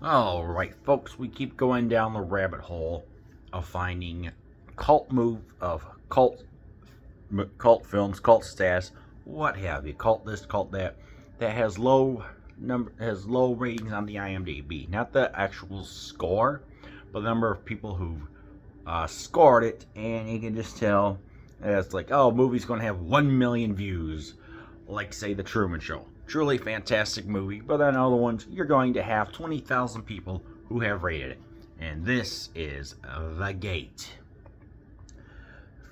Alright, folks, we keep going down the rabbit hole of finding cult films, cult status, what have you, cult this, cult that, that has low ratings on the IMDb. Not the actual score, but the number of people who scored it, and you can just tell it's like, oh, movie's going to have 1 million views, like, say, The Truman Show. Truly fantastic movie, but then other ones, you're going to have 20,000 people who have rated it. And this is The Gate.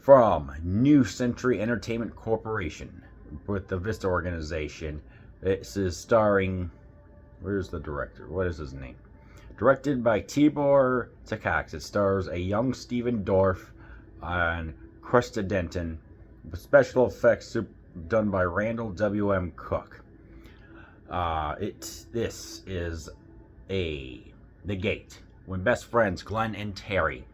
From New Century Entertainment Corporation, with the Vista organization. This is starring, where's the director? What is his name? Directed by Tibor Takacs. It stars a young Stephen Dorff and Krista Denton, with special effects done by Randall W.M. Cook. This is The Gate. When best friends Glenn and Terry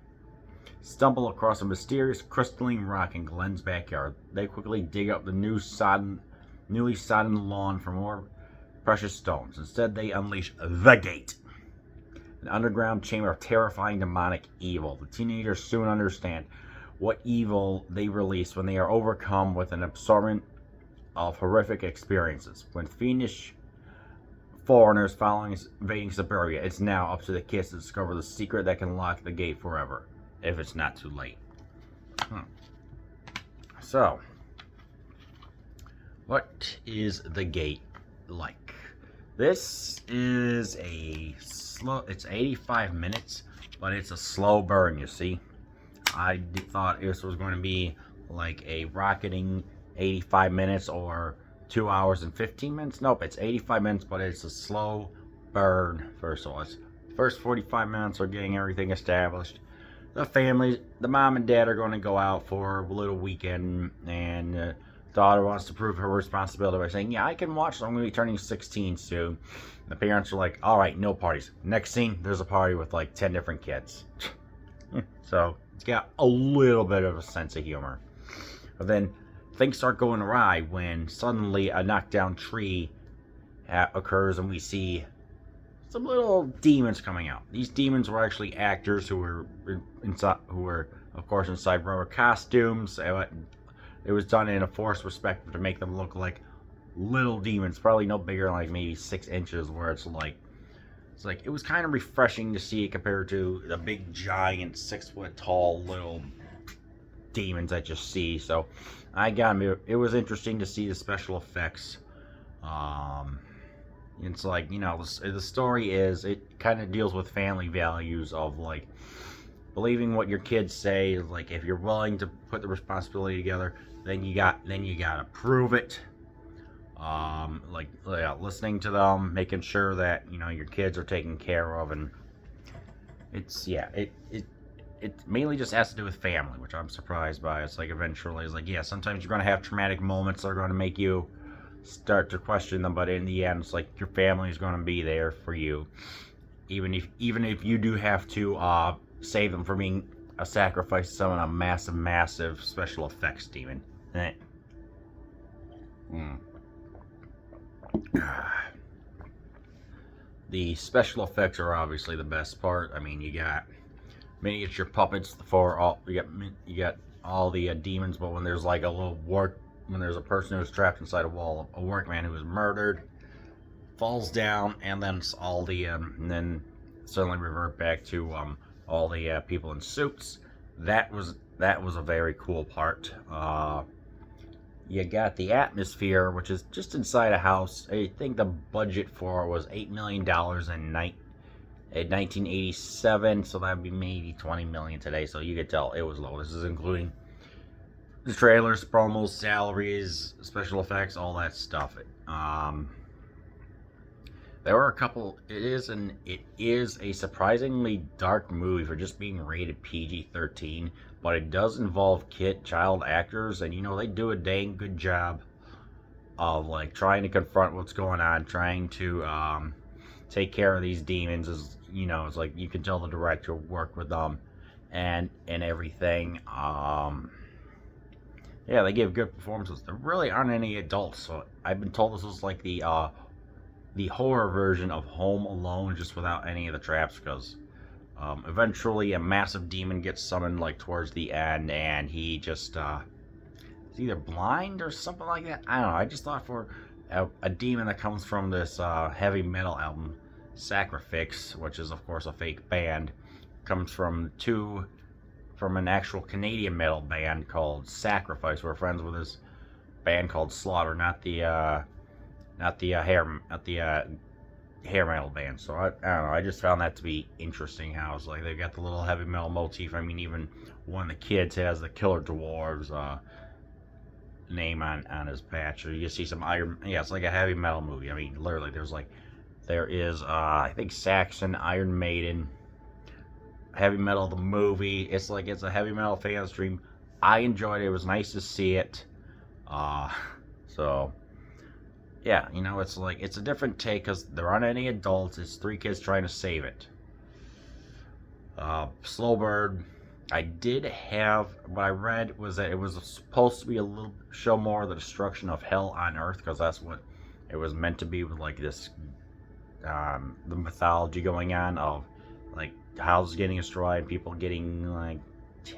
stumble across a mysterious crystalline rock in Glenn's backyard, they quickly dig up the newly sodden lawn for more precious stones. Instead, they unleash The Gate, an underground chamber of terrifying demonic evil. The teenagers soon understand what evil they release when they are overcome with an assortment of horrific experiences. When fiendish foreigners invading suburbia, it's now up to the kids to discover the secret that can lock the gate forever, if it's not too late. So, what is The Gate like? This is it's 85 minutes, but it's a slow burn, you see. I thought this was going to be like a rocketing 85 minutes or 2 hours and 15 minutes. Nope, it's 85 minutes, but it's a slow burn. First of all, first 45 minutes are getting everything established. The mom and dad are going to go out for a little weekend, and daughter wants to prove her responsibility by saying, yeah, I can watch, so I'm going to be turning 16 soon. The parents are like, alright, no parties. Next scene, there's a party with like 10 different kids. So, it's got a little bit of a sense of humor. But then, things start going awry when suddenly a knockdown tree occurs and we see some little demons coming out. These demons were actually actors who were of course inside rubber costumes. It was done in a forced perspective to make them look like little demons, probably no bigger than like maybe 6 inches, where it's like it was kind of refreshing to see it compared to the big giant 6 foot tall little demons that you see. So it was interesting to see the special effects. It's like, the story is, it kind of deals with family values of like believing what your kids say. Like, if you're willing to put the responsibility together, then you gotta prove it. Listening to them, making sure that your kids are taken care of, and it mainly just has to do with family, which I'm surprised by. It's like eventually, it's like, yeah, sometimes you're gonna have traumatic moments that are gonna make you start to question them, but in the end, it's like your family is gonna be there for you, even if you do have to save them from being a sacrifice to summon a massive special effects demon. The special effects are obviously the best part. I mean, you got miniature puppets for all. You got all the demons, but when there's like when there's a person who's trapped inside a wall, a workman who is murdered, falls down, and then and then suddenly revert back to all the people in suits. That was a very cool part. You got the atmosphere, which is just inside a house. I think the budget for it was $8 million in 1987, so that'd be maybe $20 million today. So you could tell it was low. This is including the trailers, promos, salaries, special effects, all that stuff. There were a couple. It is a surprisingly dark movie for just being rated PG-13, but it does involve child actors, and they do a dang good job of like trying to confront what's going on, trying to take care of these demons. It's like you can tell the director worked with them and everything. They give good performances. There really aren't any adults, so I've been told this was like the the horror version of Home Alone, just without any of the traps, because eventually a massive demon gets summoned like towards the end, and he just is either blind or something like that. I don't know. I just thought for a demon that comes from this heavy metal album, Sacrifix, which is of course a fake band, comes from an actual Canadian metal band called Sacrifice. We're friends with this band called Slaughter, not the hair metal band. So I don't know. I just found that to be interesting. How it's like they got the little heavy metal motif. I mean, even one of the kids has the Killer Dwarves name on his patch. Or you see some Iron. Yeah, it's like a heavy metal movie. I mean, literally, there is I think Saxon, Iron Maiden, heavy metal the movie. It's a heavy metal fan stream. I enjoyed it. It was nice to see it. So yeah, it's a different take because there aren't any adults. It's three kids trying to save it. Slow burn. I did have what I read was that it was supposed to be a little show more of the destruction of hell on Earth, because that's what it was meant to be, with like this the mythology going on of like houses getting destroyed and people getting like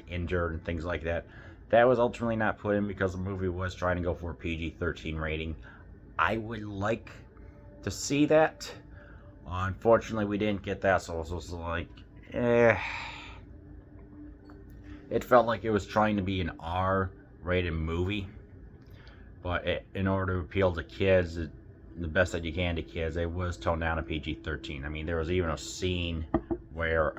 injured and things like that. That was ultimately not put in because the movie was trying to go for a PG-13 rating. I would like to see that. Unfortunately, we didn't get that, so it was like, it felt like it was trying to be an R-rated movie, but in order to appeal to kids, the best that you can to kids, it was toned down to PG-13. I mean, there was even a scene where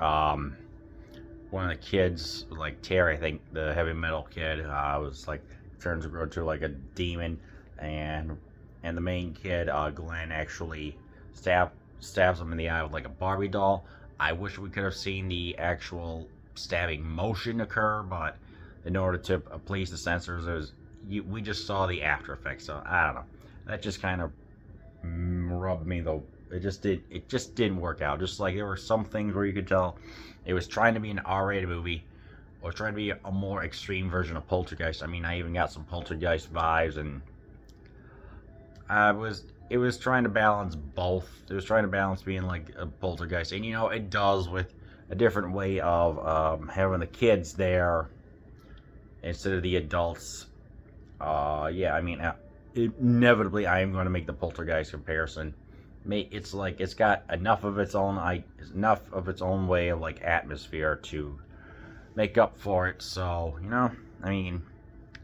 one of the kids, like Terry, I think, the heavy metal kid, was like turns into like a demon, and the main kid, Glenn, actually stabs him in the eye with like a Barbie doll. I wish we could have seen the actual stabbing motion occur, but in order to please the censors, we just saw the after effects. So I don't know. That just kind of rubbed me though. It just didn't work out. Just like there were some things where you could tell it was trying to be an R-rated movie, or trying to be a more extreme version of Poltergeist. I mean, I even got some Poltergeist vibes, and it was trying to balance both. It was trying to balance being like a Poltergeist, and it does with a different way of having the kids there instead of the adults. Yeah, I mean, inevitably I am going to make the Poltergeist comparison. It's like it's got enough of its own way of like atmosphere to make up for it. So I mean,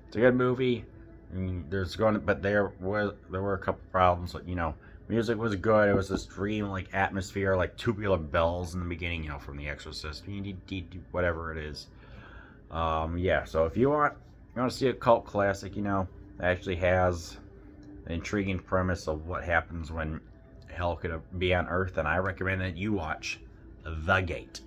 it's a good movie. I mean, but there were a couple problems. Like, music was good. It was this dream like atmosphere, like tubular bells in the beginning. From The Exorcist, whatever it is. Yeah. So if you want to see a cult classic, that actually has an intriguing premise of what happens when hell could be on Earth, then I recommend that you watch The Gate.